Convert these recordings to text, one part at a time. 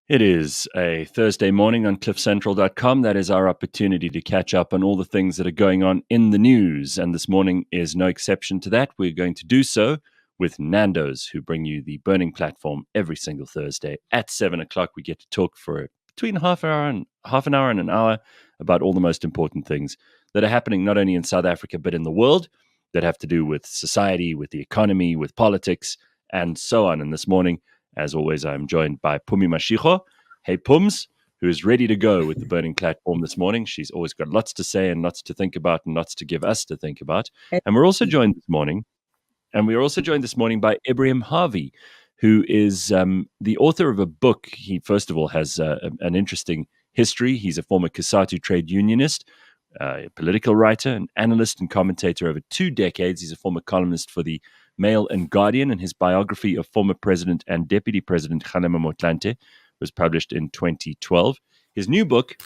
It is a Thursday morning on cliffcentral.com. That is our opportunity to catch up on all the things that are going on in the news. And this morning is no exception to that. We're going to do so with Nando's, who bring you the Burning Platform every single Thursday at 7 o'clock. We get to talk for between half an hour and an hour about all the most important things that are happening not only in South Africa, but in the world that have to do with society, with the economy, with politics, and so on. And this morning, as always, I'm joined by Pumi Mashigo. Hey, Pums, who is ready to go with the Burning Platform this morning. She's always got lots to say and lots to think about and lots to give us to think about. And we're also joined this morning by Ebrahim Harvey, who is the author of a book. He, first of all, has an interesting history. He's a former Cosatu trade unionist, a political writer, an analyst and commentator over 2 decades. He's a former columnist for the Mail and Guardian, and his biography of former President and Deputy President Kgalema Motlanthe was published in 2012. His new book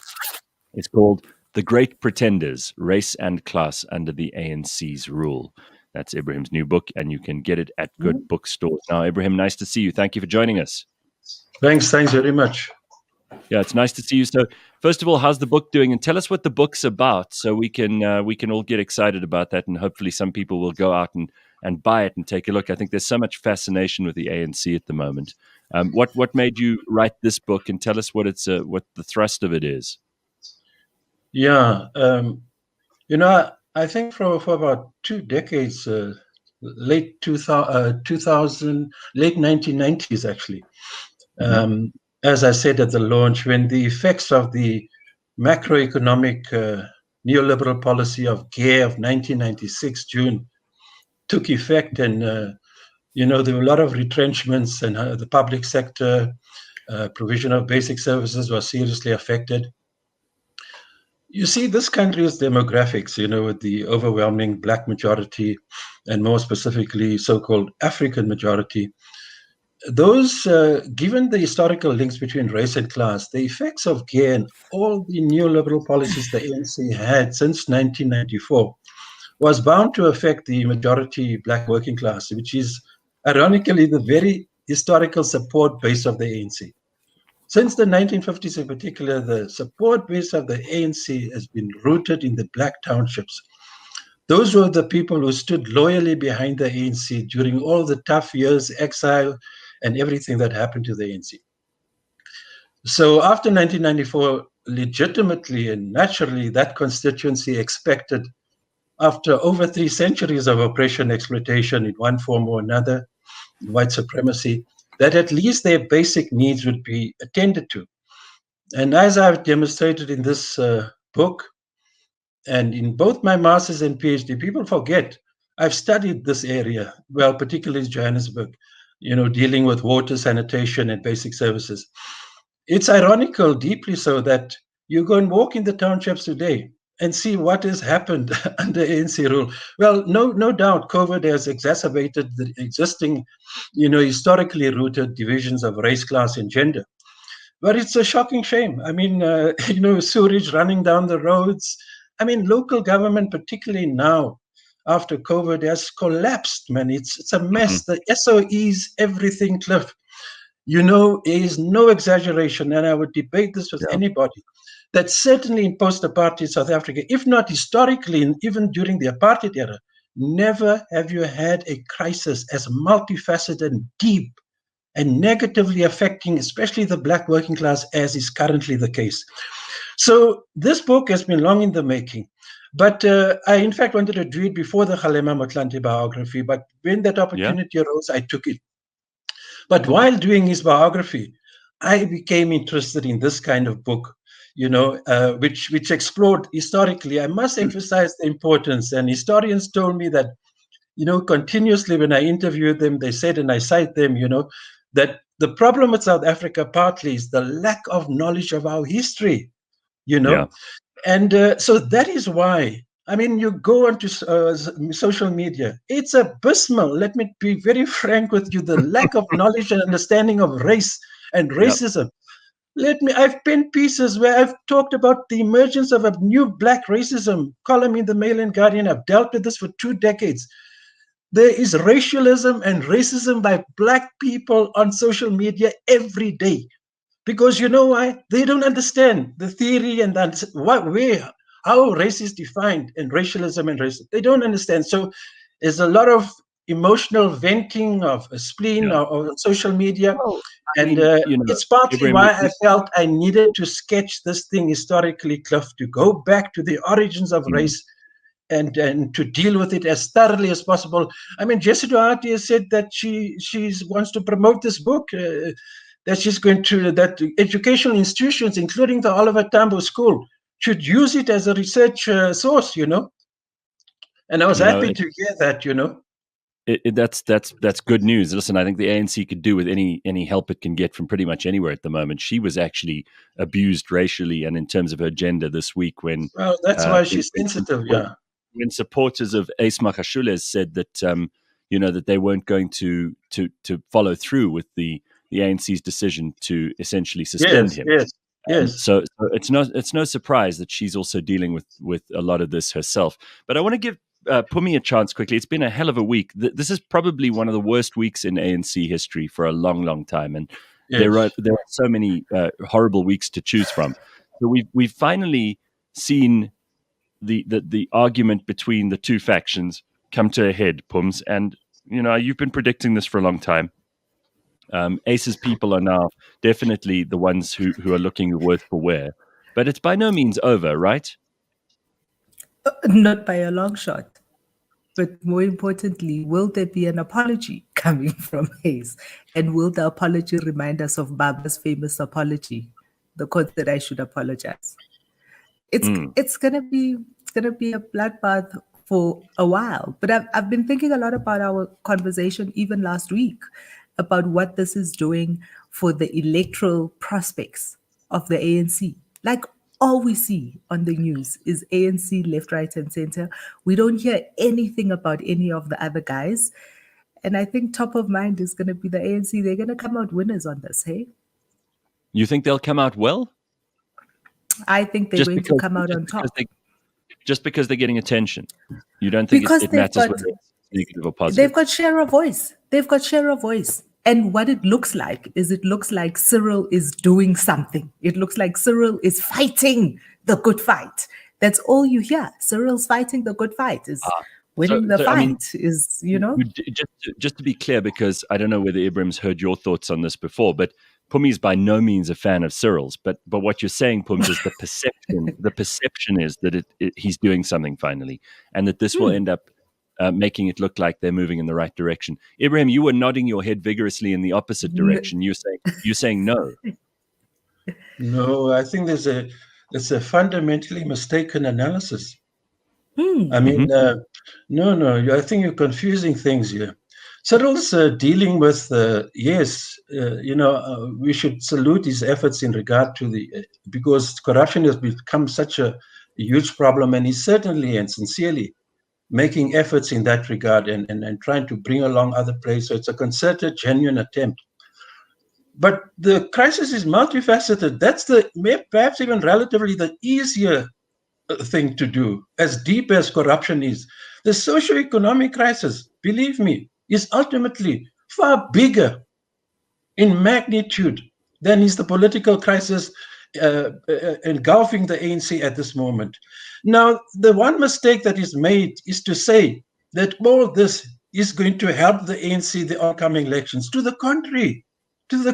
is called The Great Pretenders, Race and Class Under the ANC's Rule. That's Ebrahim's new book, and you can get it at good bookstores now. Ebrahim, nice to see you. Thank you for joining us. Thanks very much. Yeah, it's nice to see you. So, first of all, how's the book doing? And tell us what the book's about, so we can all get excited about that, and hopefully some people will go out and buy it and take a look. I think there's so much fascination with the ANC at the moment. What made you write this book, and tell us what the thrust of it is? Yeah, I think for about 2 decades, late 1990s actually. As I said at the launch, when the effects of the macroeconomic neoliberal policy of GEAR of 1996 June took effect, and there were a lot of retrenchments, and the public sector provision of basic services was seriously affected. You see, this country's demographics, with the overwhelming Black majority, and more specifically so-called African majority, those, given the historical links between race and class, the effects of GEAR and all the neoliberal policies the ANC had since 1994 was bound to affect the majority Black working class, which is ironically the very historical support base of the ANC. Since the 1950s in particular, the support base of the ANC has been rooted in the Black townships. Those were the people who stood loyally behind the ANC during all the tough years, exile, and everything that happened to the ANC. So after 1994, legitimately and naturally, that constituency expected, after over 3 centuries of oppression, exploitation in one form or another, white supremacy, that at least their basic needs would be attended to. And as I've demonstrated in this book, and in both my master's and PhD, people forget I've studied this area, well, particularly Johannesburg, dealing with water, sanitation, and basic services. It's ironical, deeply so, that you go and walk in the townships today and see what has happened under ANC rule. Well, no doubt COVID has exacerbated the existing, historically rooted divisions of race, class, and gender. But it's a shocking shame. I mean, sewage running down the roads. I mean, local government, particularly now, after COVID, has collapsed, man. It's a mess. The SOEs, everything, Cliff. Is no exaggeration, and I would debate this with anybody, that certainly in post-apartheid South Africa, if not historically, and even during the apartheid era, never have you had a crisis as multifaceted and deep and negatively affecting especially the Black working class as is currently the case. So this book has been long in the making. But I, in fact, wanted to do it before the Kgalema Motlanthe biography. But when that opportunity arose, I took it. But while doing his biography, I became interested in this kind of book, which explored historically. I must emphasize the importance. And historians told me that, continuously when I interviewed them, they said, and I cite them, that the problem with South Africa partly is the lack of knowledge of our history, And so that is why, I mean, you go onto social media, it's abysmal. Let me be very frank with you, the lack of knowledge and understanding of race and racism. I've penned pieces where I've talked about the emergence of a new Black racism column in the Mail and Guardian. I've dealt with this for 2 decades. There is racialism and racism by Black people on social media every day. Because you know why? They don't understand the theory and how race is defined and racialism and racism. They don't understand. So there's a lot of emotional venting of a spleen Yeah. or social media. Well, I And mean, it's partly Ebrahim, why I felt I needed to sketch this thing historically, Cliff, to go back to the origins of race and to deal with it as thoroughly as possible. I mean, Jessie Duarte has said that she wants to promote this book, that she's going to, that educational institutions, including the Oliver Tambo School, should use it as a research source, And I was happy to hear that, That's good news. Listen, I think the ANC could do with any help it can get from pretty much anywhere at the moment. She was actually abused racially and in terms of her gender this week when Well, that's why she's sensitive, when supporters of Ace Makashules said that that they weren't going to follow through with the ANC's decision to essentially suspend him. Yes. So it's no surprise that she's also dealing with a lot of this herself. But I want to give Pumi a chance quickly. It's been a hell of a week. This is probably one of the worst weeks in ANC history for a long, long time, and there are so many horrible weeks to choose from. So we've finally seen the argument between the two factions come to a head, Pums, and you've been predicting this for a long time. Ace's people are now definitely the ones who are looking worse for wear, but it's by no means over, right? Not by a long shot. But more importantly, will there be an apology coming from Ace? And will the apology remind us of Baba's famous apology, the quote that I should apologize? It's gonna be a bloodbath for a while. But I've been thinking a lot about our conversation even last week about what this is doing for the electoral prospects of the ANC. Like, all we see on the news is ANC left, right, and center. We don't hear anything about any of the other guys. And I think top of mind is going to be the ANC. They're going to come out winners on this, hey? You think they'll come out well? I think they're going to come out on top. Just because they're getting attention. You don't think it matters whether it's negative or positive? They've got share of voice. And what it looks like is Cyril is doing something. It looks like Cyril is fighting the good fight. That's all you hear. Cyril's fighting the good fight. Winning the fight, I mean, is. Just to be clear, because I don't know whether Ebrahim's heard your thoughts on this before, but Pumi's by no means a fan of Cyril's. But what you're saying, Pums, is the perception. The perception is that he's doing something finally, and that this will end up making it look like they're moving in the right direction. Ebrahim, you were nodding your head vigorously in the opposite direction. You're saying no. No, I think it's a fundamentally mistaken analysis. I mean, no. I think you're confusing things here. Cyril's dealing with we should salute his efforts in regard to because corruption has become such a huge problem, and he's certainly and sincerely making efforts in that regard and trying to bring along other players. So it's a concerted, genuine attempt. But the crisis is multifaceted. That's perhaps even relatively the easier thing to do, as deep as corruption is. The socio-economic crisis, believe me, is ultimately far bigger in magnitude than is the political crisis engulfing the ANC at this moment. Now, the one mistake that is made is to say that all this is going to help the ANC the upcoming elections. To the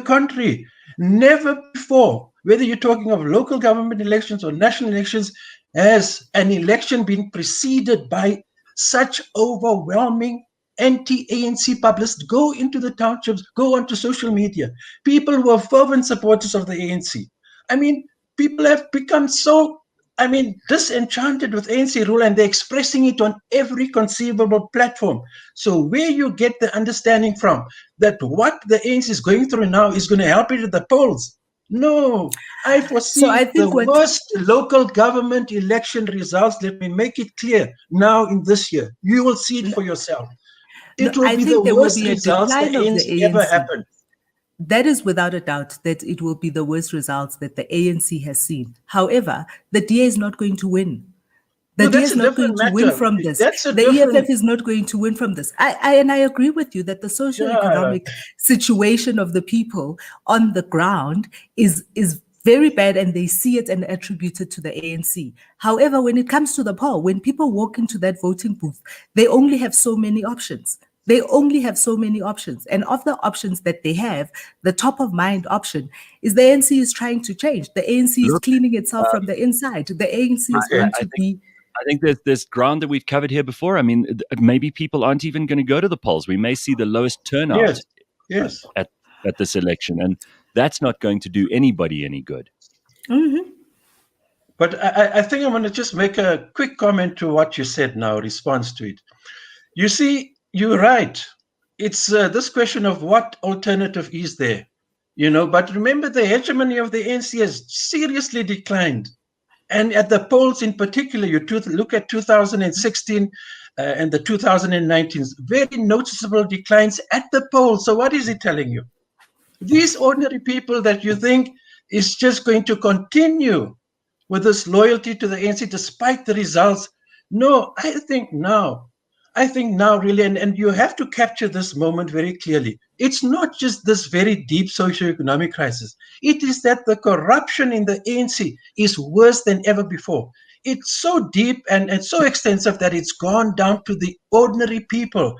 contrary, never before, whether you're talking of local government elections or national elections, has an election been preceded by such overwhelming anti-ANC publicists. Go into the townships, go onto social media. People who are fervent supporters of the ANC. I mean, people have become so, disenchanted with ANC rule, and they're expressing it on every conceivable platform. So where you get the understanding from that what the ANC is going through now is going to help it at the polls? No, I foresee the worst local government election results. Let me make it clear now in this year. You will see it for yourself. It will be the worst results the ANC ever happened. That is without a doubt that it will be the worst results that the ANC has seen. However, the DA is not going to win. The No, DA that's is a not going different to win matter. from this. That's a The different. EFF is not going to win from this. And I agree with you that the socio-economic situation of the people on the ground is very bad, and they see it and attribute it to the ANC. However, when it comes to the poll, when people walk into that voting booth, they only have so many options. They only have so many options. And of the options that they have, the top of mind option is the ANC is trying to change. The ANC is cleaning itself from the inside. The ANC is going to be... I think there's ground that we've covered here before. I mean, maybe people aren't even going to go to the polls. We may see the lowest turnout Yes. at this election, and that's not going to do anybody any good. Mm-hmm. But I think I want to just make a quick comment to what you said now, response to it. You see, you're right. It's this question of what alternative is there, but remember the hegemony of the ANC has seriously declined. And at the polls in particular, you look at 2016 and the 2019, very noticeable declines at the polls. So what is it telling you? These ordinary people that you think is just going to continue with this loyalty to the ANC despite the results. No, I think now really, and you have to capture this moment very clearly. It's not just this very deep socioeconomic crisis. It is that the corruption in the ANC is worse than ever before. It's so deep and so extensive that it's gone down to the ordinary people.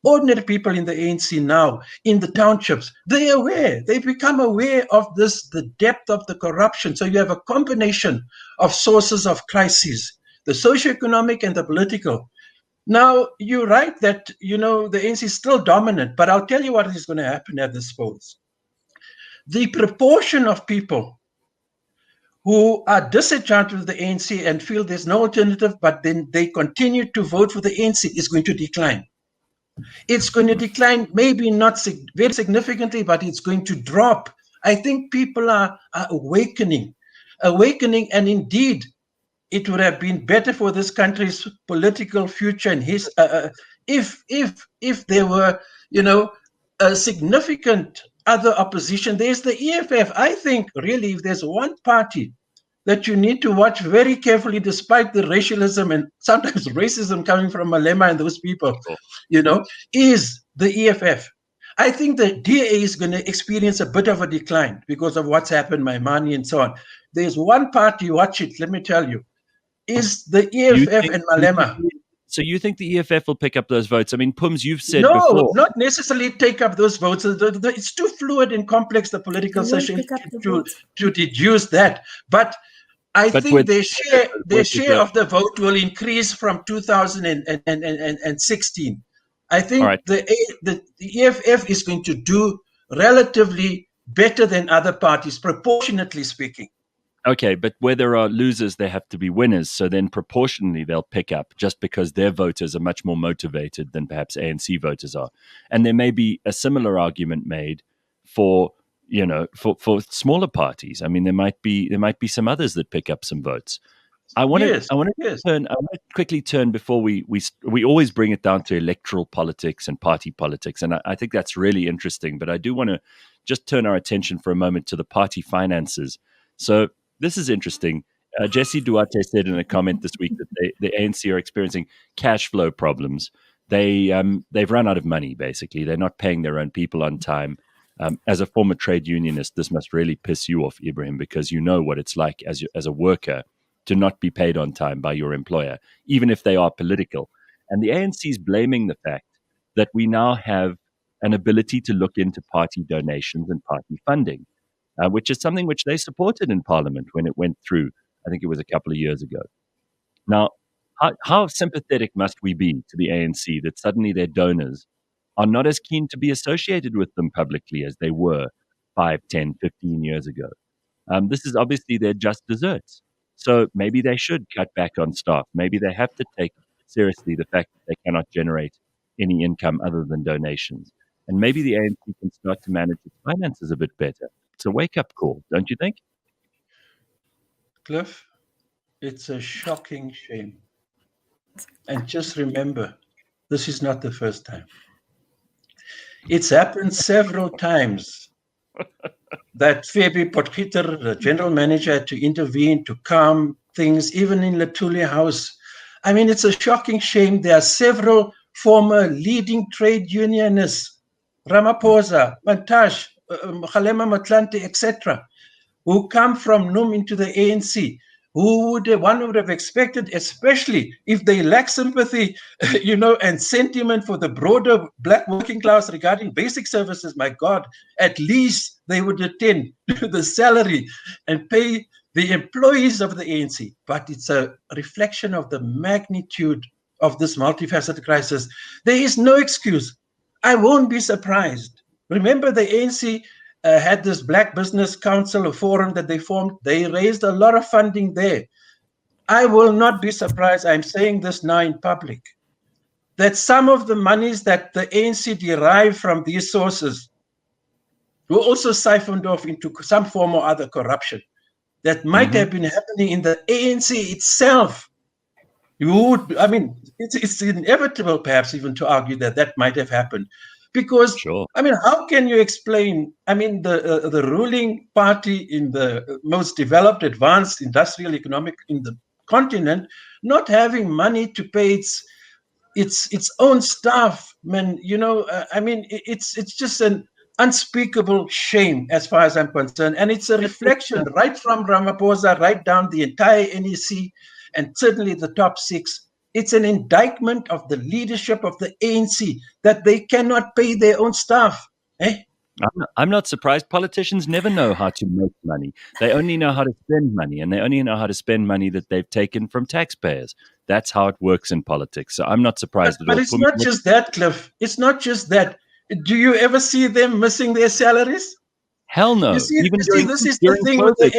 Ordinary people in the ANC now, in the townships, they're aware. They've become aware of this, the depth of the corruption. So you have a combination of sources of crises, the socioeconomic and the political. Now, you're right that, the ANC is still dominant, but I'll tell you what is going to happen at this polls. The proportion of people who are disenchanted with the ANC and feel there's no alternative, but then they continue to vote for the ANC is going to decline. It's going to decline, maybe not very significantly, but it's going to drop. I think people are awakening, and indeed, it would have been better for this country's political future and if there were, a significant other opposition. There's the EFF. I think really, if there's one party that you need to watch very carefully, despite the racialism and sometimes racism coming from Malema and those people, is the EFF. I think the DA is going to experience a bit of a decline because of what's happened, Maimani and so on. There's one party, watch it, let me tell you, is the EFF and Malema. So you think the EFF will pick up those votes? I mean, Pums, you've said before. No, not necessarily take up those votes. It's too fluid and complex, the political situation, to deduce that. But I think their share of the vote will increase from 2016. I think the EFF is going to do relatively better than other parties, proportionately speaking. Okay, but where there are losers, there have to be winners. So then proportionally, they'll pick up just because their voters are much more motivated than perhaps ANC voters are. And there may be a similar argument made for for smaller parties. I mean, there might be some others that pick up some votes. I want to quickly turn before we always bring it down to electoral politics and party politics, and I think that's really interesting. But I do want to just turn our attention for a moment to the party finances. So this is interesting. Jesse Duarte said in a comment this week that the ANC are experiencing cash flow problems. They've run out of money. Basically, they're not paying their own people on time. As a former trade unionist, this must really piss you off, Ebrahim, because you know what it's like as a worker to not be paid on time by your employer, even if they are political. And the ANC is blaming the fact that we now have an ability to look into party donations and party funding, which is something which they supported in Parliament when it went through. I think it was a couple of years ago. Now, how sympathetic must we be to the ANC that suddenly their donors are not as keen to be associated with them publicly as they were 5, 10, 15 years ago? This is obviously their just desserts. So maybe they should cut back on staff. Maybe they have to take seriously the fact that they cannot generate any income other than donations. And maybe the ANC can start to manage its finances a bit better. It's a wake-up call, don't you think? Cliff, it's a shocking shame. And just remember, this is not the first time. It's happened several times that Feby Potgieter, the general manager, had to intervene to calm things. Even in Lethuli House, I mean, it's a shocking shame. There are several former leading trade unionists, Ramaphosa, Mantashe, Kgalema Motlanthe, etc., who come from NUM into the ANC, one would have expected, especially if they lack sympathy, and sentiment for the broader black working class regarding basic services, my God, at least they would attend to the salary and pay the employees of the ANC. But it's a reflection of the magnitude of this multifaceted crisis. There is no excuse. I won't be surprised. Remember, the ANC had this Black Business Council, a forum that they formed. They raised a lot of funding there. I will not be surprised, I'm saying this now in public, that some of the monies that the ANC derived from these sources were also siphoned off into some form or other corruption that might have been happening in the ANC itself. It's inevitable, perhaps, even to argue that that might have happened. Because, sure. How can you explain, the ruling party in the most developed, advanced industrial economic in the continent, not having money to pay its own staff, it's just an unspeakable shame as far as I'm concerned. And it's a reflection right from Ramaphosa, right down the entire NEC, and certainly the top six. It's an indictment of the leadership of the ANC that they cannot pay their own staff. I'm not surprised. Politicians never know how to make money. They only know how to spend money, and they only know how to spend money that they've taken from taxpayers. That's how it works in politics. So I'm not surprised at all. But it's not just that, Cliff. It's not just that. Do you ever see them missing their salaries? Hell no. This is the thing COVID, with the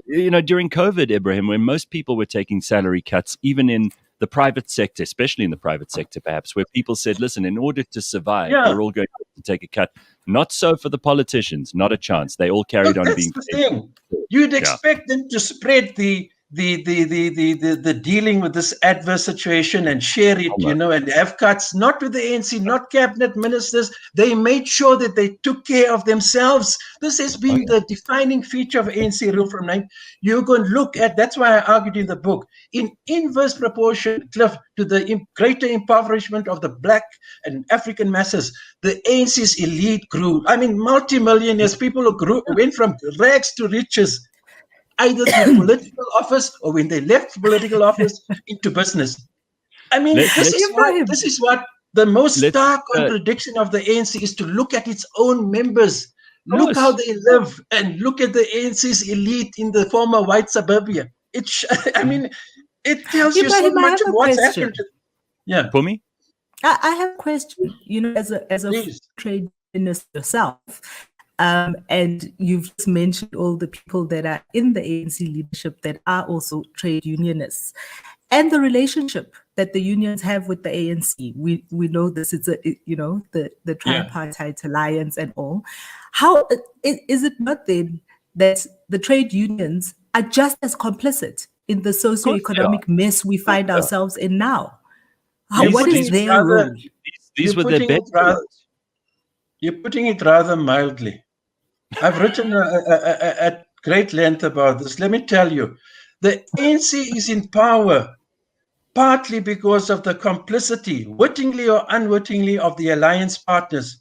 ANC. During COVID, Ebrahim, when most people were taking salary cuts, even in the private sector, especially in the private sector, perhaps, where people said, listen, in order to survive, we're all going to take a cut. Not so for the politicians. Not a chance. They all carried on being paid. You'd expect them to spread the dealing with this adverse situation and share it, and have cuts, not with the ANC, not cabinet ministers. They made sure that they took care of themselves. This has been the defining feature of ANC rule from 9. You can look at, that's why I argued in the book, in inverse proportion, Cliff, to the greater impoverishment of the black and African masses, the ANC's elite grew. Multimillionaires, people who went from rags to riches, either through political office or when they left political office into business. This is what the most stark contradiction of the ANC is, to look at its own members. Look how they live, and look at the ANC's elite in the former white suburbia. It tells you so much of what's happened. For me? I have a question, as a trade unionist yourself. And you've just mentioned all the people that are in the ANC leadership that are also trade unionists, and the relationship that the unions have with the ANC. We know this is the tripartite alliance and all. How is it not then that the trade unions are just as complicit in the socioeconomic mess we find ourselves in now? What is their role? These were their best. You're putting it rather mildly. I've written at great length about this. Let me tell you, the ANC is in power partly because of the complicity, wittingly or unwittingly, of the alliance partners,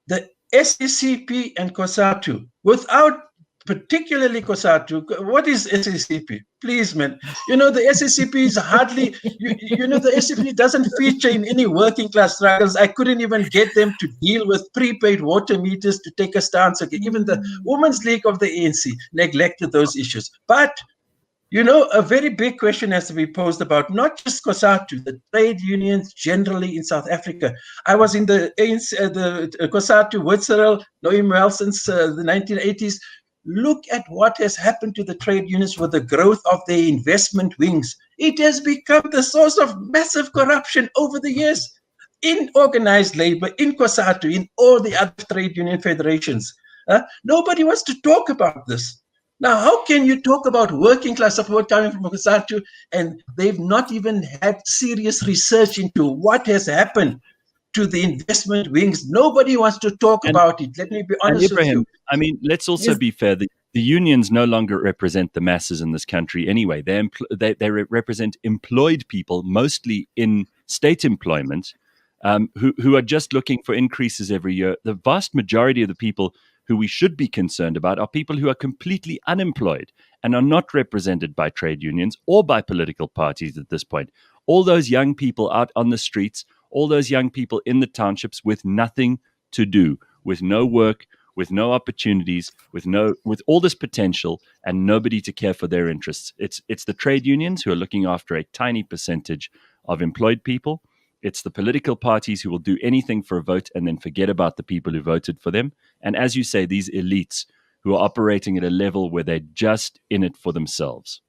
the SACP and Cosatu. Without particularly Cosatu, what is SACP? Please, man. The SACP is hardly, the SACP doesn't feature in any working class struggles. I couldn't even get them to deal with prepaid water meters to take a stance. Okay, even the Women's League of the ANC neglected those issues. But, a very big question has to be posed about not just Cosatu, the trade unions generally in South Africa. I was in the ANC, the Cosatu with Cyril Noemel since the 1980s. Look at what has happened to the trade unions with the growth of their investment wings. It has become the source of massive corruption over the years in organized labor, in Cosatu, in all the other trade union federations. Nobody wants to talk about this. Now, how can you talk about working class support coming from Cosatu and they've not even had serious research into what has happened to the investment wings? Nobody wants to talk about it. Let me be honest with you. Let's also be fair. The the unions no longer represent the masses in this country anyway. They represent employed people, mostly in state employment, who are just looking for increases every year. The vast majority of the people who we should be concerned about are people who are completely unemployed and are not represented by trade unions or by political parties at this point. All those young people out on the streets, all those young people in the townships with nothing to do, with no work, with no opportunities, with all this potential and nobody to care for their interests. It's the trade unions who are looking after a tiny percentage of employed people. It's the political parties who will do anything for a vote and then forget about the people who voted for them. And as you say, these elites who are operating at a level where they're just in it for themselves.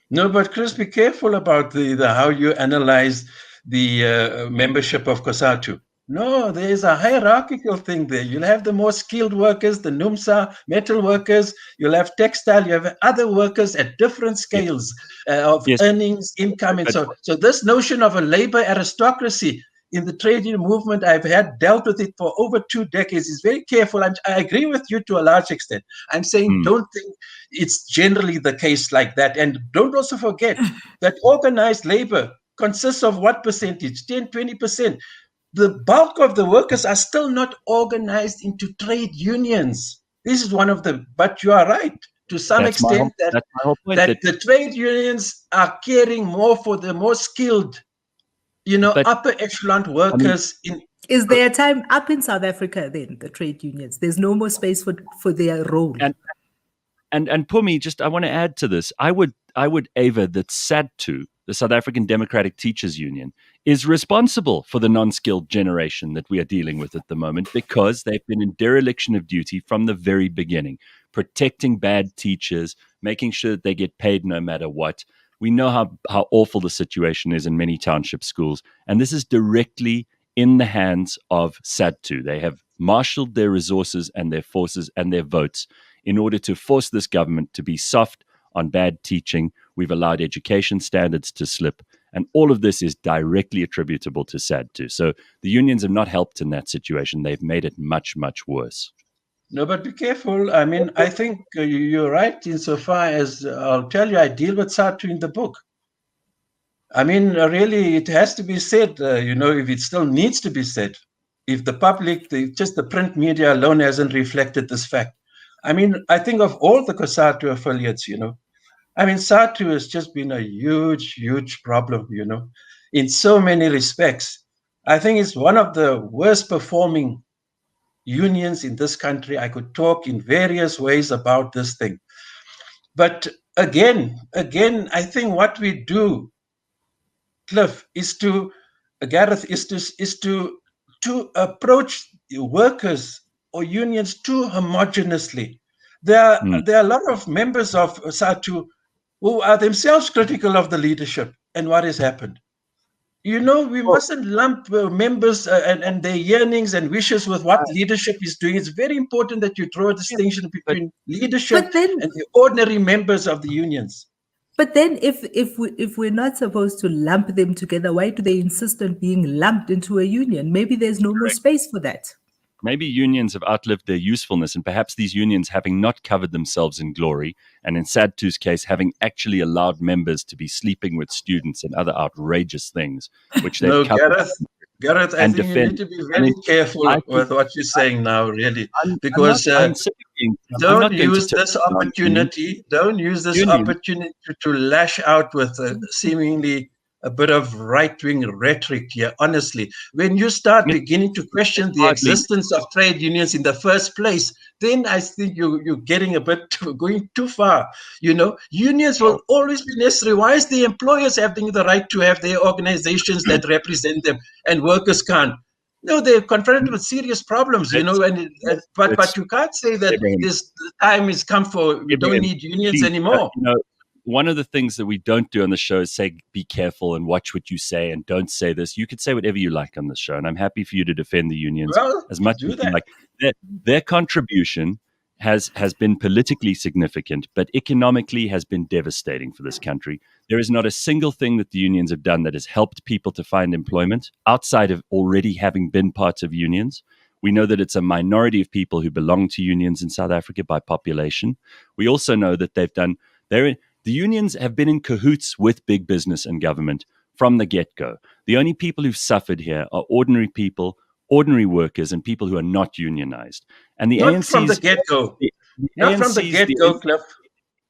No, but Chris, be careful about the how you analyze the membership of Cosatu. No, there is a hierarchical thing there. You'll have the more skilled workers, the NUMSA, metal workers. You'll have textile. You have other workers at different scales of earnings, income. And so this notion of a labor aristocracy in the trade union movement, I've dealt with it for over 2 decades. Is very careful. I agree with you to a large extent. I'm saying don't think it's generally the case like that. And don't also forget that organized labor consists of what percentage? 10, 20%. The bulk of the workers are still not organized into trade unions. This is one of the, but you are right to some extent that the trade unions are caring more for the more skilled, upper echelon workers. Is there a time up in South Africa then, the trade unions? There's no more space for their role. And Pumi, I want to add to this. I would aver that SADTU, the South African Democratic Teachers Union, is responsible for the non-skilled generation that we are dealing with at the moment because they've been in dereliction of duty from the very beginning, protecting bad teachers, making sure that they get paid no matter what. We know how awful the situation is in many township schools, and this is directly in the hands of SADTU. They have marshaled their resources and their forces and their votes in order to force this government to be soft on bad teaching. We've allowed education standards to slip, and all of this is directly attributable to SADTU. So the unions have not helped in that situation. They've made it much, much worse. No, but be careful. I mean, I think you're right insofar as I'll tell you, I deal with SADTU in the book. I mean, really, it has to be said, if it still needs to be said, if the public, just the print media alone hasn't reflected this fact. I mean, I think of all the Cosatu affiliates, I mean, SADTU has just been a huge, huge problem, in so many respects. I think it's one of the worst performing unions in this country. I could talk in various ways about this thing. But again, I think what we do, Cliff, Gareth, is to approach workers or unions too homogeneously. There are a lot of members of SADTU who are themselves critical of the leadership and what has happened. We mustn't lump members and their yearnings and wishes with what leadership is doing. It's very important that you draw a distinction between leadership and the ordinary members of the unions. But then if we're not supposed to lump them together, why do they insist on being lumped into a union? Maybe there's no more space for that. Maybe unions have outlived their usefulness, and perhaps these unions, having not covered themselves in glory, and in SADTU's case, having actually allowed members to be sleeping with students and other outrageous things, which they've covered. Gareth, I think you need to be very careful with what you're saying now, really, because don't use this opportunity to lash out with seemingly a bit of right-wing rhetoric here, honestly. When you start beginning to question the existence of trade unions in the first place, then I think you're getting going too far. Unions will always be necessary. Why is the employers having the right to have their organizations that represent them and workers can't? No, they're confronted with serious problems, but you can't say that this time has come for we don't need unions anymore. One of the things that we don't do on the show is say, be careful and watch what you say and don't say this. You could say whatever you like on the show, and I'm happy for you to defend the unions as much as you like. Their contribution has been politically significant, but economically has been devastating for this country. There is not a single thing that the unions have done that has helped people to find employment outside of already having been parts of unions. We know that it's a minority of people who belong to unions in South Africa by population. We also know that the unions have been in cahoots with big business and government from the get-go. The only people who've suffered here are ordinary people, ordinary workers, and people who are not unionized. And the Not from the get-go. Not from the get-go, Cliff.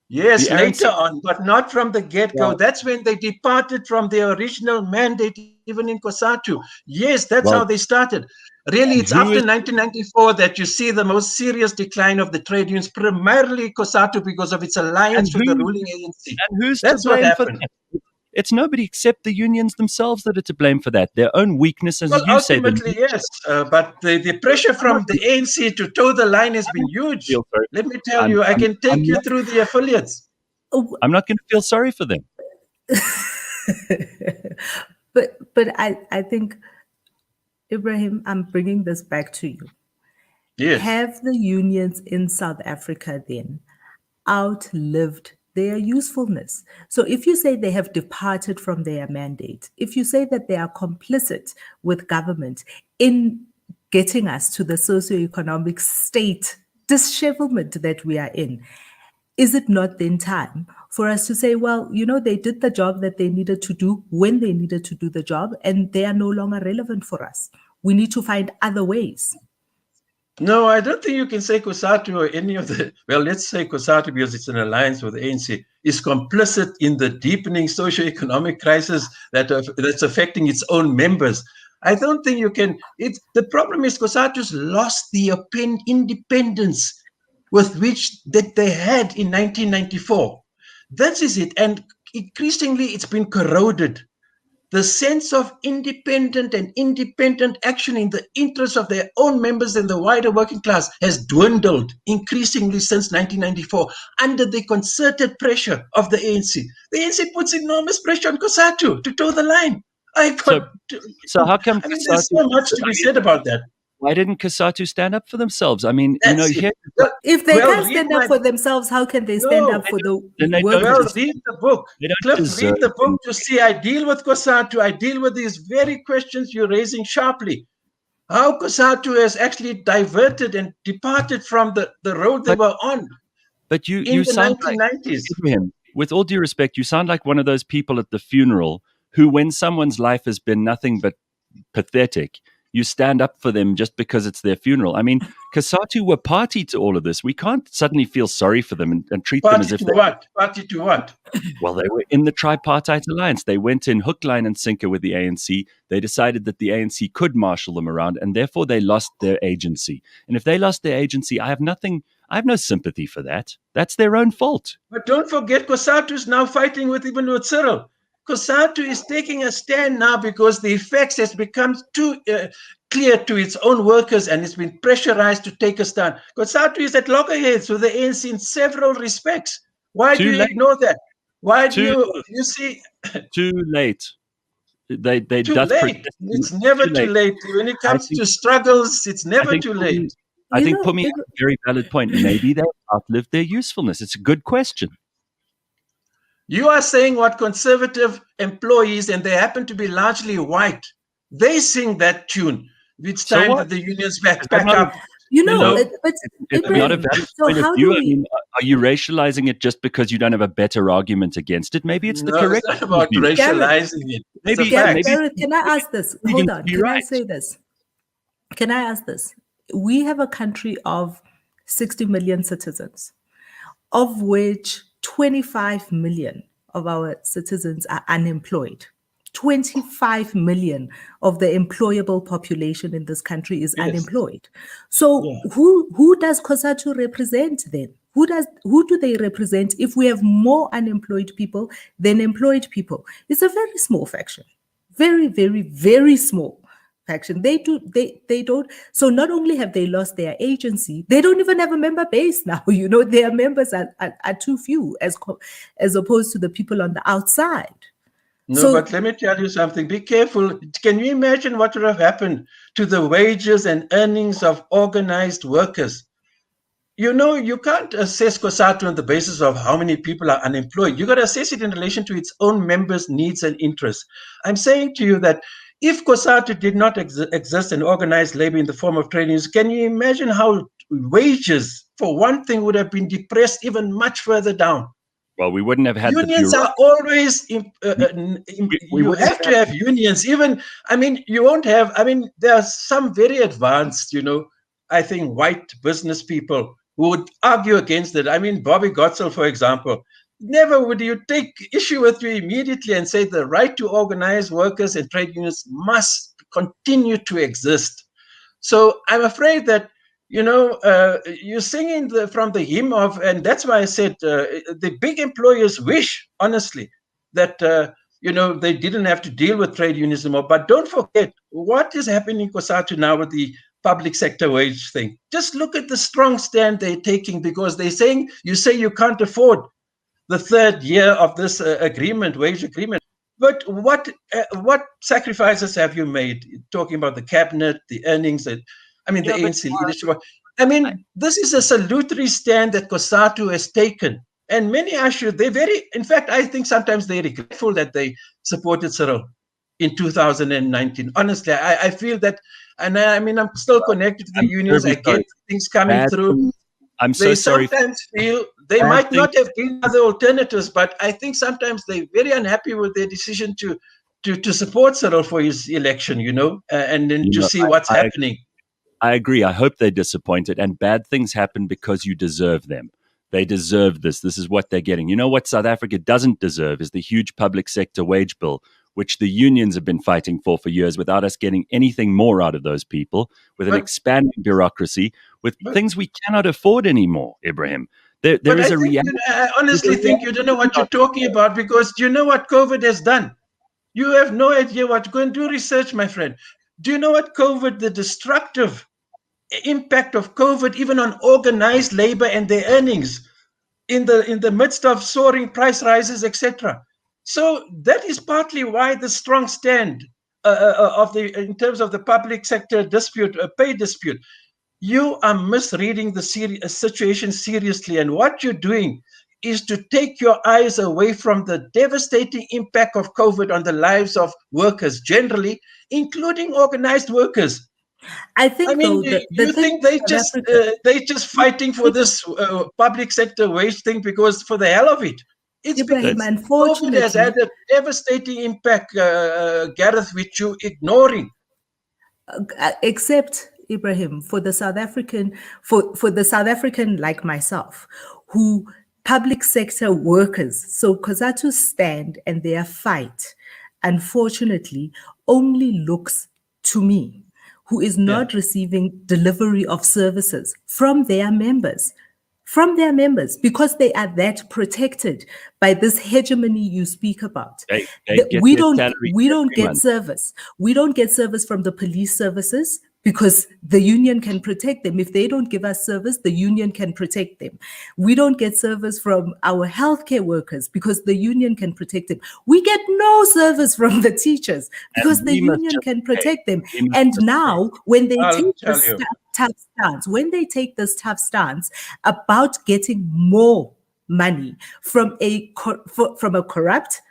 Yes, later on, but not from the get-go. That's when they departed from their original mandate, even in Cosatu. Yes, that's how they started. Really, it's after 1994 that you see the most serious decline of the trade unions, primarily Cosatu, because of its alliance with the ruling ANC. And who's That's to blame what for happened. that? It's nobody except the unions themselves that are to blame for that. Their own weaknesses, as you say. Ultimately, yes. But the pressure from the ANC to toe the line has been huge. Let me tell you, I can take you through the affiliates. I'm not going to feel sorry for them. but I think, Ebrahim, I'm bringing this back to you. Yes. Have the unions in South Africa then outlived their usefulness? So if you say they have departed from their mandate, if you say that they are complicit with government in getting us to the socioeconomic state dishevelment that we are in, is it not then time for us to say, well, they did the job that they needed to do when they needed to do the job, and they are no longer relevant for us? We need to find other ways. No, I don't think you can say Cosatu or any of the, well, let's say Cosatu, because it's an alliance with the ANC, is complicit in the deepening socioeconomic crisis that's affecting its own members. I don't think you can. The problem is Cosatu's lost the independence with which that they had in 1994. That is it. And increasingly, it's been corroded. The sense of independent action in the interests of their own members and the wider working class has dwindled increasingly since 1994 under the concerted pressure of the ANC. The ANC puts enormous pressure on Cosatu to toe the line. So how come Cosatu, there's so much to be said about that. Why didn't Cosatu stand up for themselves? I mean, if they can't stand up for themselves, how can they stand up for the workers? Well, read the book. Cliff, read the book to see. I deal with Cosatu. I deal with these very questions you're raising sharply. How Cosatu has actually diverted and departed from the road they were on. But you in the sound 1990s. Like, with all due respect, you sound like one of those people at the funeral who, when someone's life has been nothing but pathetic, you stand up for them just because it's their funeral. I mean, Cosatu were party to all of this. We can't suddenly feel sorry for them and treat them as if they... Party to what? Well, they were in the tripartite alliance. They went in hook, line, and sinker with the ANC. They decided that the ANC could marshal them around, and therefore they lost their agency. And if they lost their agency, I have no sympathy for that. That's their own fault. But don't forget, Cosatu is now fighting with Cyril. Cosatu is taking a stand now because the effects has become too clear to its own workers, and it's been pressurized to take a stand. Cosatu is at loggerheads with the ANC in several respects. Why do you ignore that? Why do you see? Too late. They too late. It's never too late. When it comes to struggles, it's never too late. I think Pumi has a very valid point. Maybe they've outlived their usefulness. It's a good question. You are saying what conservative employees, and they happen to be largely white, they sing that tune. It's time that the unions back up. But it's not a valid point of view. I mean, are you racializing it just because you don't have a better argument against it? Maybe it's the correct. It's not about racializing it. Maybe, Gareth, can I ask this? Hold on. Can I say this? Can I ask this? We have a country of 60 million citizens, of which 25 million of our citizens are unemployed. 25 million of the employable population in this country is unemployed. So who does Cosatu represent then? Who do they represent if we have more unemployed people than employed people? It's a very small fraction. Very, very, very small faction. They don't. So not only have they lost their agency, they don't even have a member base now. Their members are too few as opposed to the people on the outside. No, but let me tell you something. Be careful. Can you imagine what would have happened to the wages and earnings of organized workers? You can't assess Cosatu on the basis of how many people are unemployed. You got to assess it in relation to its own members' needs and interests. I'm saying to you that If Cosatu did not exist and organized labor in the form of trade unions, can you imagine how wages, for one thing, would have been depressed even much further down? Well, we wouldn't have had unions the are always we you have to have unions. Even, I mean, you won't have, I mean, there are some very advanced, I think white business people who would argue against it. I mean, Bobby Gotzel, for example, never would you take issue with you immediately and say the right to organize workers and trade unions must continue to exist. So I'm afraid that you're singing from the hymn of, and that's why I said the big employers wish, honestly, that they didn't have to deal with trade unionism. But don't forget what is happening in Cosatu now with the public sector wage thing. Just look at the strong stand they're taking, because they're saying, you say you can't afford the third year of this wage agreement. But what sacrifices have you made? Talking about the cabinet, the earnings, the ANC leadership. I mean, this is a salutary stand that Cosatu has taken. And many in fact, I think sometimes they're regretful that they supported Cyril in 2019. Honestly, I feel that, and I'm still connected to the unions. I get things coming through. I'm so sorry. They sometimes feel they might not have been other alternatives, but I think sometimes they're very unhappy with their decision to support Cyril for his election, and then to see what's happening. I agree. I hope they're disappointed, and bad things happen because you deserve them. They deserve this. This is what they're getting. You know what South Africa doesn't deserve is the huge public sector wage bill, which the unions have been fighting for years without us getting anything more out of those people, with an expanding bureaucracy, with things we cannot afford anymore, Ebrahim. There is a reality. I honestly think you don't know what you're talking about, because do you know what COVID has done? You have no idea what. Go and do research, my friend. Do you know what the destructive impact of COVID, even on organized labor and their earnings in the midst of soaring price rises, etc.? So that is partly why the strong stand in terms of the public sector dispute, pay dispute. You are misreading the situation seriously, and what you're doing is to take your eyes away from the devastating impact of COVID on the lives of workers generally, including organized workers. I think, you think they just fighting for this public sector wage thing because for the hell of it? It's Ebrahim, because COVID has had a devastating impact, Gareth, which you ignoring. Except, Ebrahim, for the South African, for the South African like myself, who public sector workers, so Cosatu's stand and their fight, unfortunately, only looks to me, who is not receiving delivery of services from their members, because they are that protected by this hegemony you speak about. We don't get service. We don't get service from the police services because the union can protect them. If they don't give us service, the union can protect them. We don't get service from our healthcare workers because the union can protect them. We get no service from the teachers because the union can protect them. And now, when they take this tough stance about getting more money from a corrupt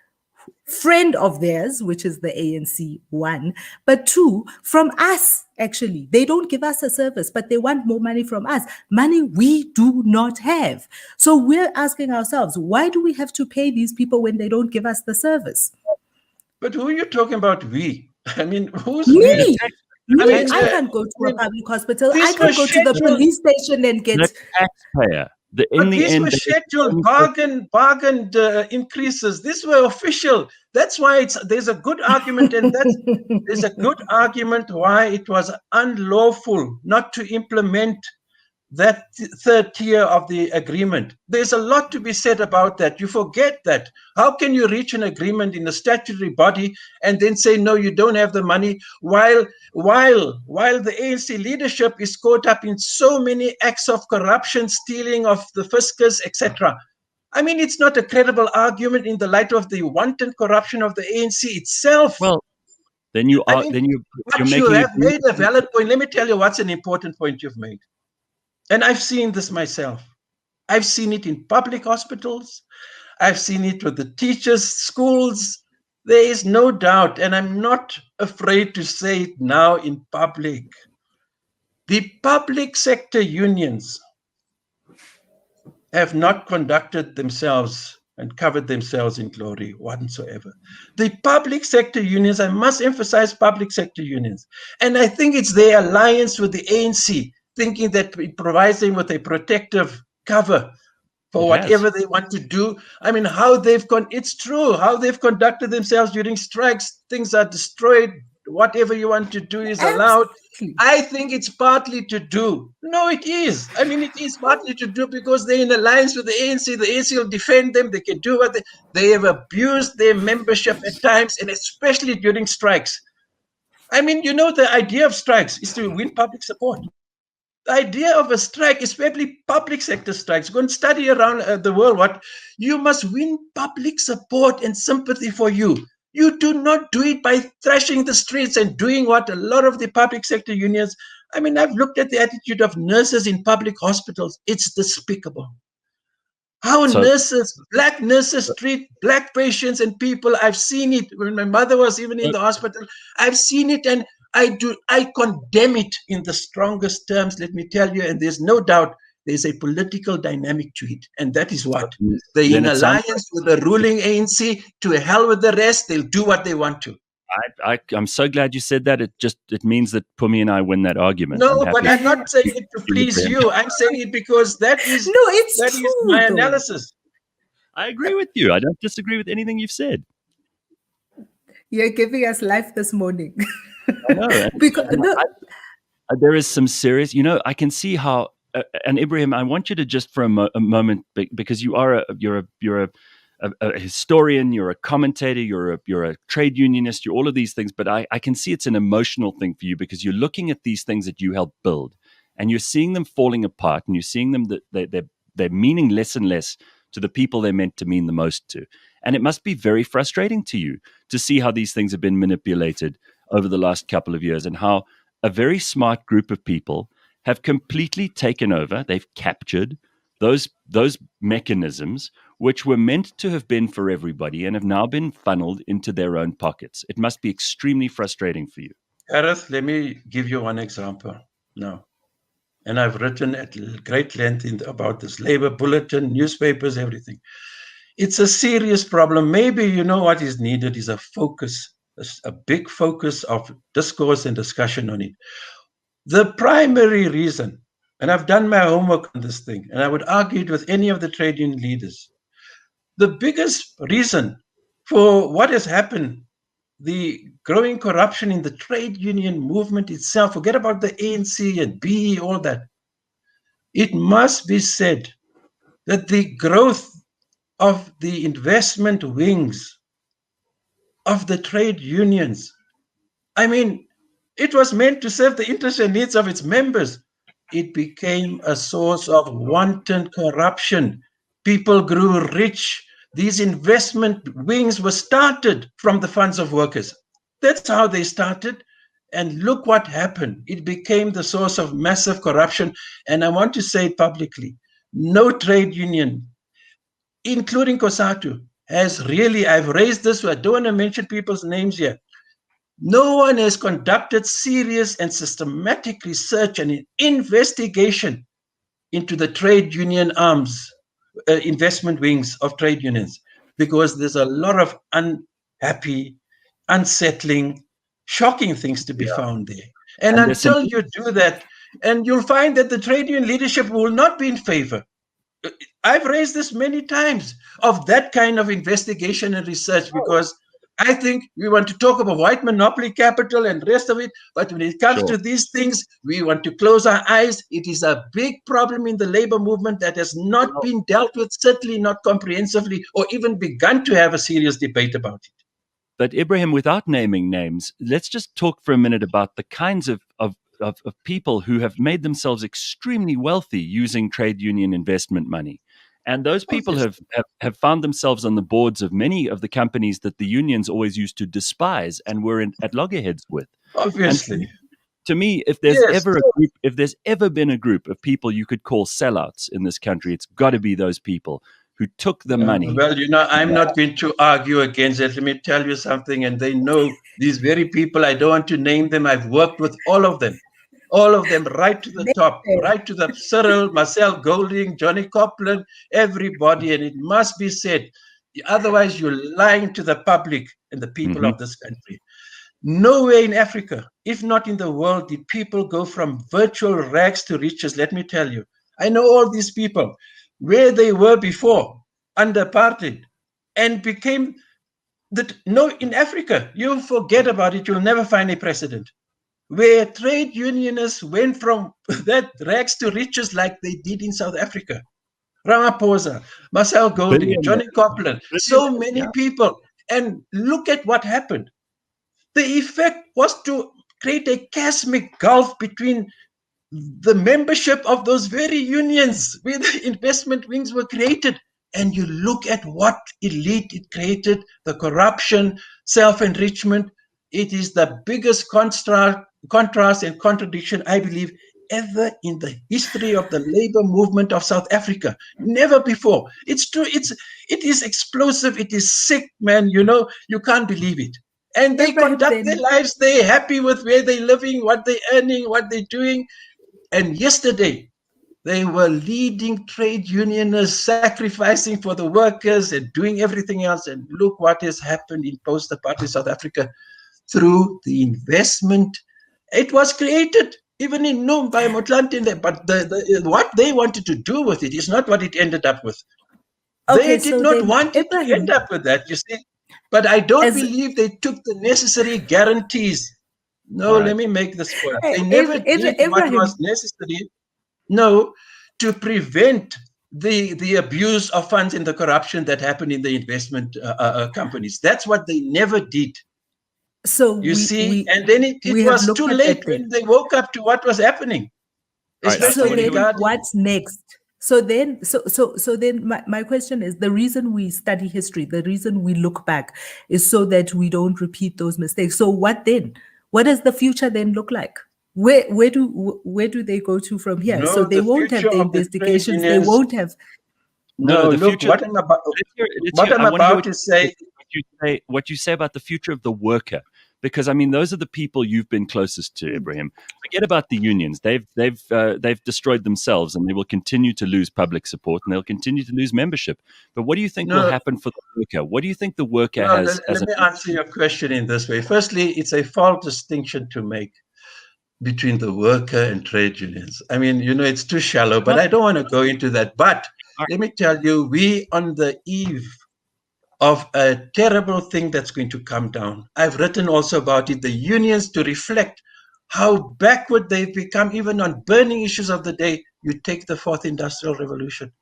friend of theirs, which is the ANC, one, but two, from us, actually. They don't give us a service, but they want more money from us, money we do not have. So we're asking ourselves, why do we have to pay these people when they don't give us the service? But who are you talking about, we? I mean, who's me? I can't go to a public hospital. I can't go to the police station and get... The taxpayer. These were scheduled, bargained increases. These were official. That's why there's a good argument, and there's a good argument why it was unlawful not to implement that third tier of the agreement. There's a lot to be said about that. You forget that. How can you reach an agreement in a statutory body and then say, no, you don't have the money, while the ANC leadership is caught up in so many acts of corruption, stealing of the fiscus, etc.? I mean, it's not a credible argument in the light of the wanton corruption of the ANC itself. Well, then you have made a valid point. Let me tell you what's an important point you've made. And I've seen this myself. I've seen it in public hospitals. I've seen it with the teachers, schools. There is no doubt, and I'm not afraid to say it now in public. The public sector unions have not conducted themselves and covered themselves in glory whatsoever. The public sector unions, I must emphasize public sector unions, and I think it's their alliance with the ANC, thinking that it provides them with a protective cover for whatever they want to do. I mean, it's true, how they've conducted themselves during strikes, things are destroyed, whatever you want to do is allowed. I think it's partly to do. No, it is. I mean, it is partly to do because they're in alliance with the ANC. The ANC will defend them. They can do what they have abused their membership at times, and especially during strikes. I mean, the idea of strikes is to win public support. The idea of a strike, especially public sector strikes, go and study around the world. You must win public support and sympathy for you. You do not do it by thrashing the streets and doing what a lot of the public sector unions. I mean, I've looked at the attitude of nurses in public hospitals. It's despicable. How black nurses treat black patients and people. I've seen it when my mother was even in the hospital. I've seen it, and I condemn it in the strongest terms, let me tell you, and there's no doubt there's a political dynamic to it. And that is what? They're in alliance with the ruling ANC. To hell with the rest, they'll do what they want to. I'm so glad you said that. It means that Pumi and I win that argument. No, but I'm not saying it to please you. I'm saying it because that is my analysis. I agree with you. I don't disagree with anything you've said. You're giving us life this morning. I know. There is some serious, I can see how, and Ebrahim, I want you to just for a moment, because you're a historian, you're a commentator, you're a trade unionist, you're all of these things, but I can see it's an emotional thing for you because you're looking at these things that you helped build and you're seeing them falling apart and you're seeing them that they're meaning less and less to the people they're meant to mean the most to. And it must be very frustrating to you to see how these things have been manipulated over the last couple of years and how a very smart group of people have completely taken over. They've captured those mechanisms which were meant to have been for everybody and have now been funneled into their own pockets. It must be extremely frustrating for you. Gareth, let me give you one example now. And I've written at great length about this Labour bulletin, newspapers, everything. It's a serious problem. Maybe what is needed is a focus, a big focus of discourse and discussion on it. The primary reason, and I've done my homework on this thing, and I would argue it with any of the trade union leaders, the biggest reason for what has happened, the growing corruption in the trade union movement itself, forget about the ANC and BE, all that. It must be said that the growth of the investment wings of the trade unions, I mean, it was meant to serve the interests and needs of its members. It became a source of wanton corruption. People grew rich. These investment wings were started from the funds of workers. That's how they started. And look what happened. It became the source of massive corruption. And I want to say publicly, no trade union, including Cosatu, has really, I've raised this, I don't want to mention people's names here. No one has conducted serious and systematic research and investigation into the trade union arms, investment wings of trade unions, because there's a lot of unhappy, unsettling, shocking things to be found there. And until you do that, and you'll find that the trade union leadership will not be in favor. I've raised this many times of that kind of investigation and research, because I think we want to talk about white monopoly capital and the rest of it, but when it comes to these things, we want to close our eyes. It is a big problem in the labor movement that has not been dealt with, certainly not comprehensively, or even begun to have a serious debate about it. But Ebrahim, without naming names, let's just talk for a minute about the kinds of people who have made themselves extremely wealthy using trade union investment money. And those people have found themselves on the boards of many of the companies that the unions always used to despise and were at loggerheads with. Obviously. To me, if there's ever been a group of people you could call sellouts in this country, it's got to be those people who took the money. Well, I'm not going to argue against it. Let me tell you something, and they know these very people. I don't want to name them. I've worked with all of them right to the top, right to the Cyril, Marcel Golding, Johnny Copland, everybody. And it must be said, otherwise you're lying to the public and the people of this country. Nowhere in Africa, if not in the world, did people go from virtual rags to riches. Let me tell you, I know all these people, where they were before, under apartheid, and became in Africa, you forget about it, you'll never find a precedent where trade unionists went from that rags to riches like they did in South Africa. Ramaphosa, Marcel Golding, Johnny Copland, so many people. And look at what happened. The effect was to create a cosmic gulf between the membership of those very unions where the investment wings were created. And you look at what elite it created, the corruption, self-enrichment. It is the biggest contrast and contradiction, I believe, ever in the history of the labor movement of South Africa. Never before. It's true. It is explosive. It is sick, man. You can't believe it. And they conduct their lives. They're happy with where they're living, what they're earning, what they're doing. And yesterday, they were leading trade unionists, sacrificing for the workers and doing everything else. And look what has happened in post-apartheid South Africa through the investment. It was created even in Noom by Motlanthe, but what they wanted to do with it is not what it ended up with. They did not want it to end up with that, you see. But I don't believe they took the necessary guarantees. No, let me make this point. They never did what was necessary. No, to prevent the abuse of funds and the corruption that happened in the investment companies. That's what they never did. So and then it was too late when they woke up to what was happening. So then what's next? So then my question is, the reason we study history, the reason we look back is so that we don't repeat those mistakes. So what then? What does the future then look like? Where do they go to from here? No, so they won't have the investigations. They won't have. No, the look, future. What I'm about to say. What you say about the future of the worker, because I mean those are the people you've been closest to, Ebrahim. Forget about the unions; they've destroyed themselves, and they will continue to lose public support, and they'll continue to lose membership. But what do you think will happen for the worker? What do you think the worker has? Let me answer your question in this way. Firstly, it's a false distinction to make between the worker and trade unions. I mean, it's too shallow, but I don't want to go into that. But let me tell you, we on the eve of a terrible thing that's going to come down. I've written also about it, the unions, to reflect how backward they've become, even on burning issues of the day. You take the fourth industrial revolution.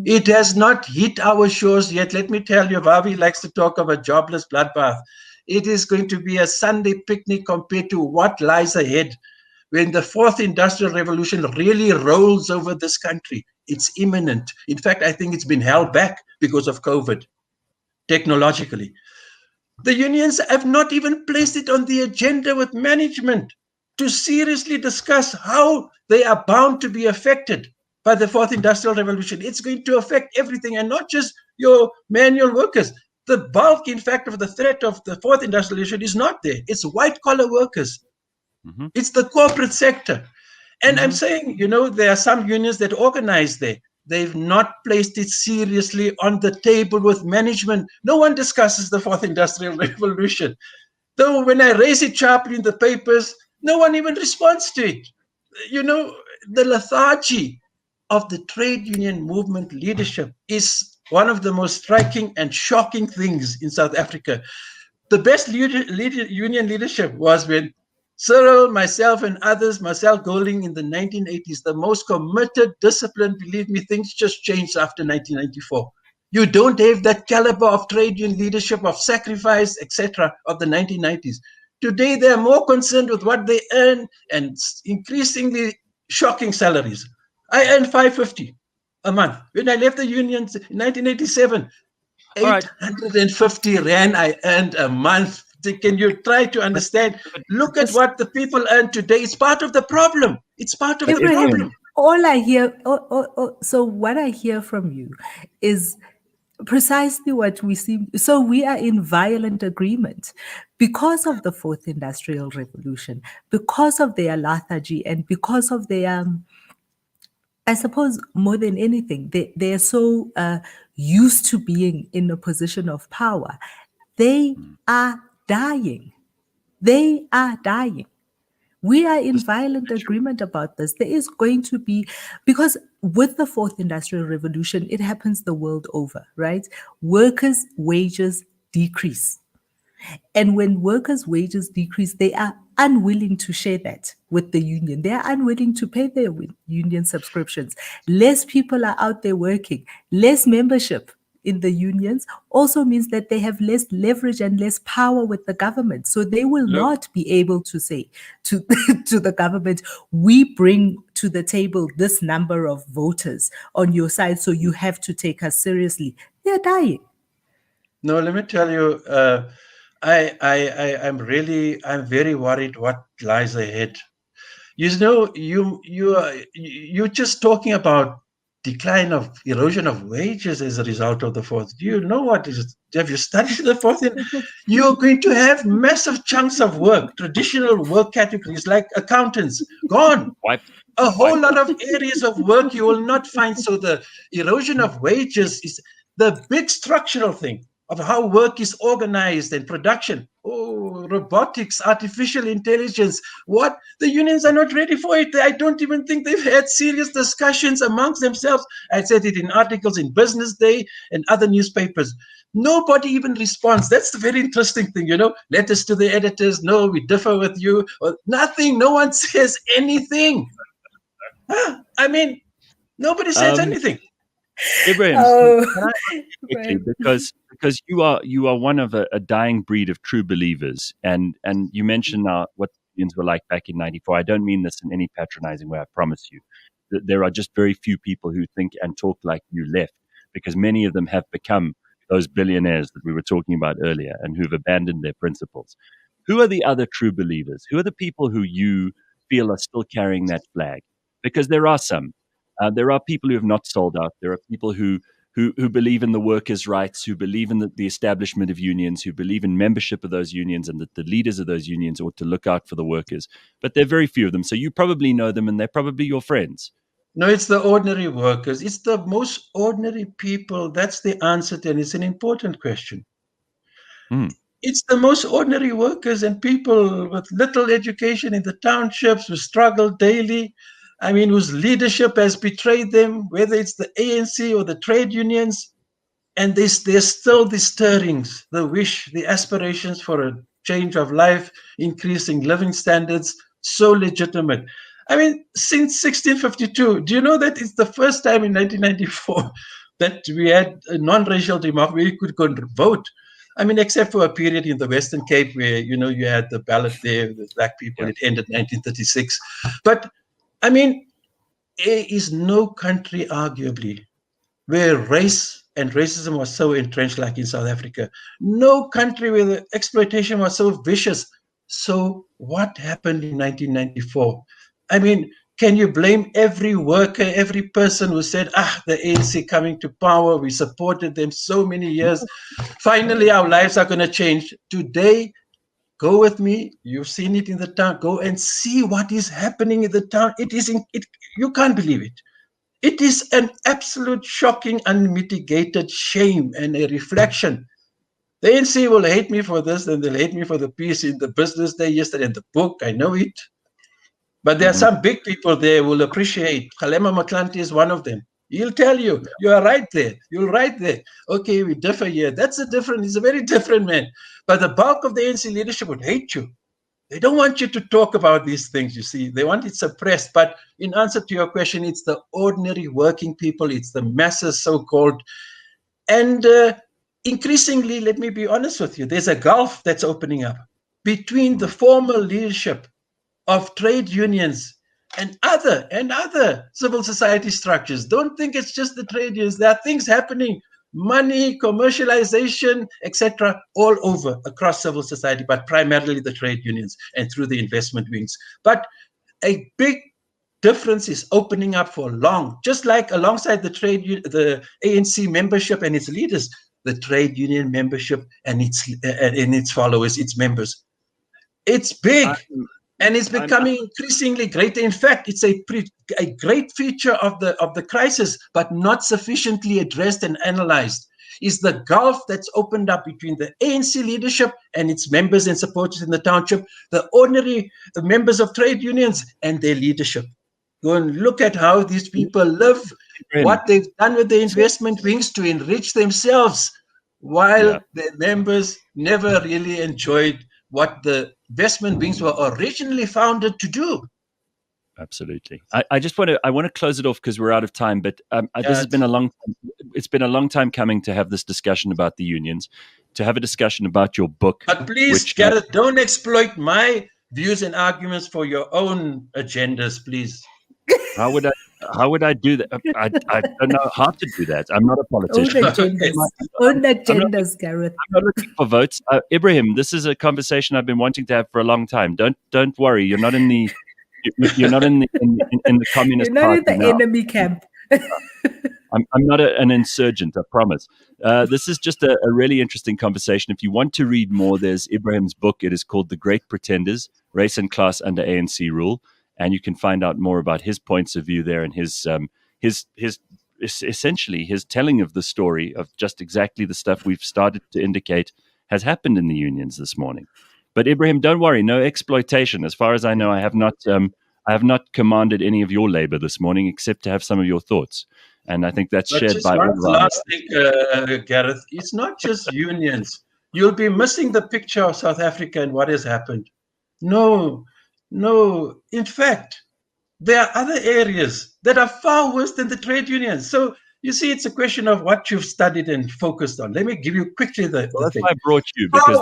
It has not hit our shores yet. Let me tell you, Harvey likes to talk of a jobless bloodbath. It is going to be a Sunday picnic compared to what lies ahead when the fourth industrial revolution really rolls over this country. It's imminent. In fact, I think it's been held back because of COVID. Technologically, the unions have not even placed it on the agenda with management to seriously discuss how they are bound to be affected by the fourth industrial revolution. It's going to affect everything, and not just your manual workers. The bulk, in fact, of the threat of the fourth industrial revolution is not there. It's white-collar workers. It's the corporate sector. And I'm saying, there are some unions that organize there. They've not placed it seriously on the table with management. No one discusses the fourth industrial revolution. Though when I raise it sharply in the papers, no one even responds to it. The lethargy of the trade union movement leadership is one of the most striking and shocking things in South Africa. The best union leadership was when Cyril, myself, and others, Marcel Golding in the 1980s, the most committed, disciplined, believe me, things just changed after 1994. You don't have that caliber of trade union leadership, of sacrifice, etc., of the 1990s. Today, they're more concerned with what they earn and increasingly shocking salaries. I earn $550 a month. When I left the unions in 1987, 850 Rand I earned a month. Can you try to understand? Look at what the people earn today. It's part of the problem. It's part of the problem. All I hear, so what I hear from you is precisely what we see. So we are in violent agreement because of the fourth industrial revolution, because of their lethargy, and because of their, I suppose, more than anything, they are so used to being in a position of power. They are dying. They are dying. We are in violent agreement about this. There is going to be, because with the fourth industrial revolution, it happens the world over, right? Workers' wages decrease. And when workers' wages decrease, they are unwilling to share that with the union. They are unwilling to pay their union subscriptions. Less people are out there working, less membership in the unions also means that they have less leverage and less power with the government. So they will Look, not be able to say to, to the government, we bring to the table this number of voters on your side, so you have to take us seriously. They're dying. no, let me tell you, I'm very worried what lies ahead. You know, you're just talking about decline of erosion of wages as a result of the fourth. Do you know what is? Have you studied the fourth? You're going to have massive chunks of work, traditional work categories like accountants, gone. A whole lot of areas of work you will not find. So the erosion of wages is the big structural thing of how work is organized and production. Oh, robotics, artificial intelligence. What? The unions are not ready for it. I don't even think they've had serious discussions amongst themselves. I said it in articles in Business Day and other newspapers. Nobody even responds. That's the very interesting thing, you know. Letters to the editors. No, we differ with you. Or nothing. No one says anything. I mean, nobody says anything. Ebrahim, Oh, can I quickly, because you are one of a dying breed of true believers, and you mentioned what unions were like back in '94. I don't mean this in any patronizing way. I promise you, that there are just very few people who think and talk like you left, because many of them have become those billionaires that we were talking about earlier, and who've abandoned their principles. Who are the other true believers? Who are the people who you feel are still carrying that flag? Because there are some. There are people who have not sold out. There are people who believe in the workers' rights, who believe in the establishment of unions, who believe in membership of those unions, and that the leaders of those unions ought to look out for the workers. But there are very few of them. So you probably know them, and they're probably your friends. No, it's the ordinary workers. It's the most ordinary people. That's the answer, and it's an important question. It's the most ordinary workers and people with little education in the townships who struggle daily. I mean, whose leadership has betrayed them, whether it's the ANC or the trade unions. And there's still the stirrings, the wish, the aspirations for a change of life, increasing living standards, so legitimate. I mean, since 1652, do you know that it's the first time in 1994 that we had a non-racial democracy where you could go and vote? I mean, except for a period in the Western Cape where, you know, you had the ballot there with black people. Yeah. It ended 1936. But, I mean, there is no country, arguably, where race and racism was so entrenched like in South Africa. No country where the exploitation was so vicious. So what happened in 1994? I mean, can you blame every worker, every person who said, the ANC coming to power, we supported them so many years. Finally, our lives are going to change. Today, go with me. You've seen it in the town. Go and see what is happening in the town. You can't believe it. It is an absolute shocking, unmitigated shame and a reflection. The ANC will hate me for this, and they'll hate me for the piece in the Business Day yesterday in the book. I know it. But there are some big people there who will appreciate. Kgalema Motlanthe is one of them. He'll tell you, you are right there. You're right there. Okay, we differ here. That's a different, he's a very different man. But the bulk of the ANC leadership would hate you. They don't want you to talk about these things, you see. They want it suppressed. But in answer to your question, it's the ordinary working people. It's the masses, so-called. And increasingly, let me be honest with you, there's a gulf that's opening up between the formal leadership of trade unions and other civil society structures. Don't think it's just the trade unions. There are things happening, money, commercialization, etc., all over across civil society, but primarily the trade unions and through the investment wings. But a big difference is opening up for long, just like alongside the ANC membership and its leaders, the trade union membership and its followers, its members. It's big, and it's becoming increasingly greater. In fact, it's a great feature of the crisis, but not sufficiently addressed and analyzed, is the gulf that's opened up between the ANC leadership and its members and supporters in the township, the ordinary members of trade unions and their leadership. Go and look at how these people live, what they've done with the investment wings to enrich themselves, while their members never really enjoyed what the investment wings were originally founded to do. Absolutely. I want to close it off because we're out of time, but this has been a long time. It's been a long time coming to have this discussion about the unions, to have a discussion about your book. But please, Gareth, don't exploit my views and arguments for your own agendas, please. How would I do that? I don't know how to do that. I'm not a politician. Own agendas, Gareth. I'm not looking for votes. Ebrahim, this is a conversation I've been wanting to have for a long time. Don't worry. You're not in the communist You're not party in the now. enemy camp. I'm not an insurgent, I promise. This is just a really interesting conversation. If you want to read more, there's Ebrahim's book. It is called The Great Pretenders, Race and Class Under ANC Rule. And you can find out more about his points of view there and his essentially his telling of the story of just exactly the stuff we've started to indicate has happened in the unions this morning. But Ebrahim, don't worry, no exploitation. As far as I know, I have not commanded any of your labor this morning, except to have some of your thoughts. And I think that's shared by all of us. Last thing, Gareth, it's not just unions. You'll be missing the picture of South Africa and what has happened. No. In fact, there are other areas that are far worse than the trade unions. So you see, it's a question of what you've studied and focused on. Let me give you quickly the that's thing. why I brought you, because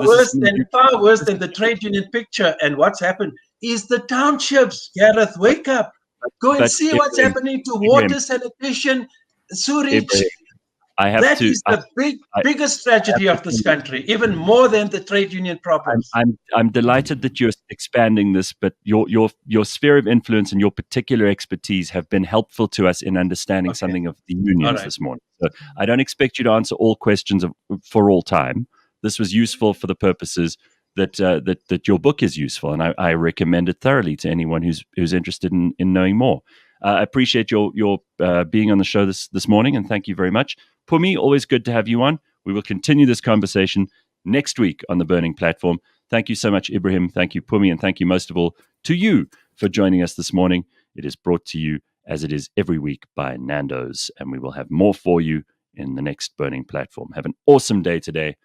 far worse than the trade union picture and what's happened is the townships. Gareth, wake up. Go and see what's happening to water, sanitation, sewage. That is the biggest tragedy of this country, even more than the trade union problems. I'm delighted that you're expanding this, but your sphere of influence and your particular expertise have been helpful to us in understanding something of the unions this morning. So I don't expect you to answer all questions for all time. This was useful for the purposes that your book is useful, and I recommend it thoroughly to anyone who's interested in knowing more. I appreciate your being on the show this morning, and thank you very much. Pumi, always good to have you on. We will continue this conversation next week on the Burning Platform. Thank you so much, Ebrahim. Thank you, Pumi, and thank you most of all to you for joining us this morning. It is brought to you, as it is every week, by Nando's, and we will have more for you in the next Burning Platform. Have an awesome day today.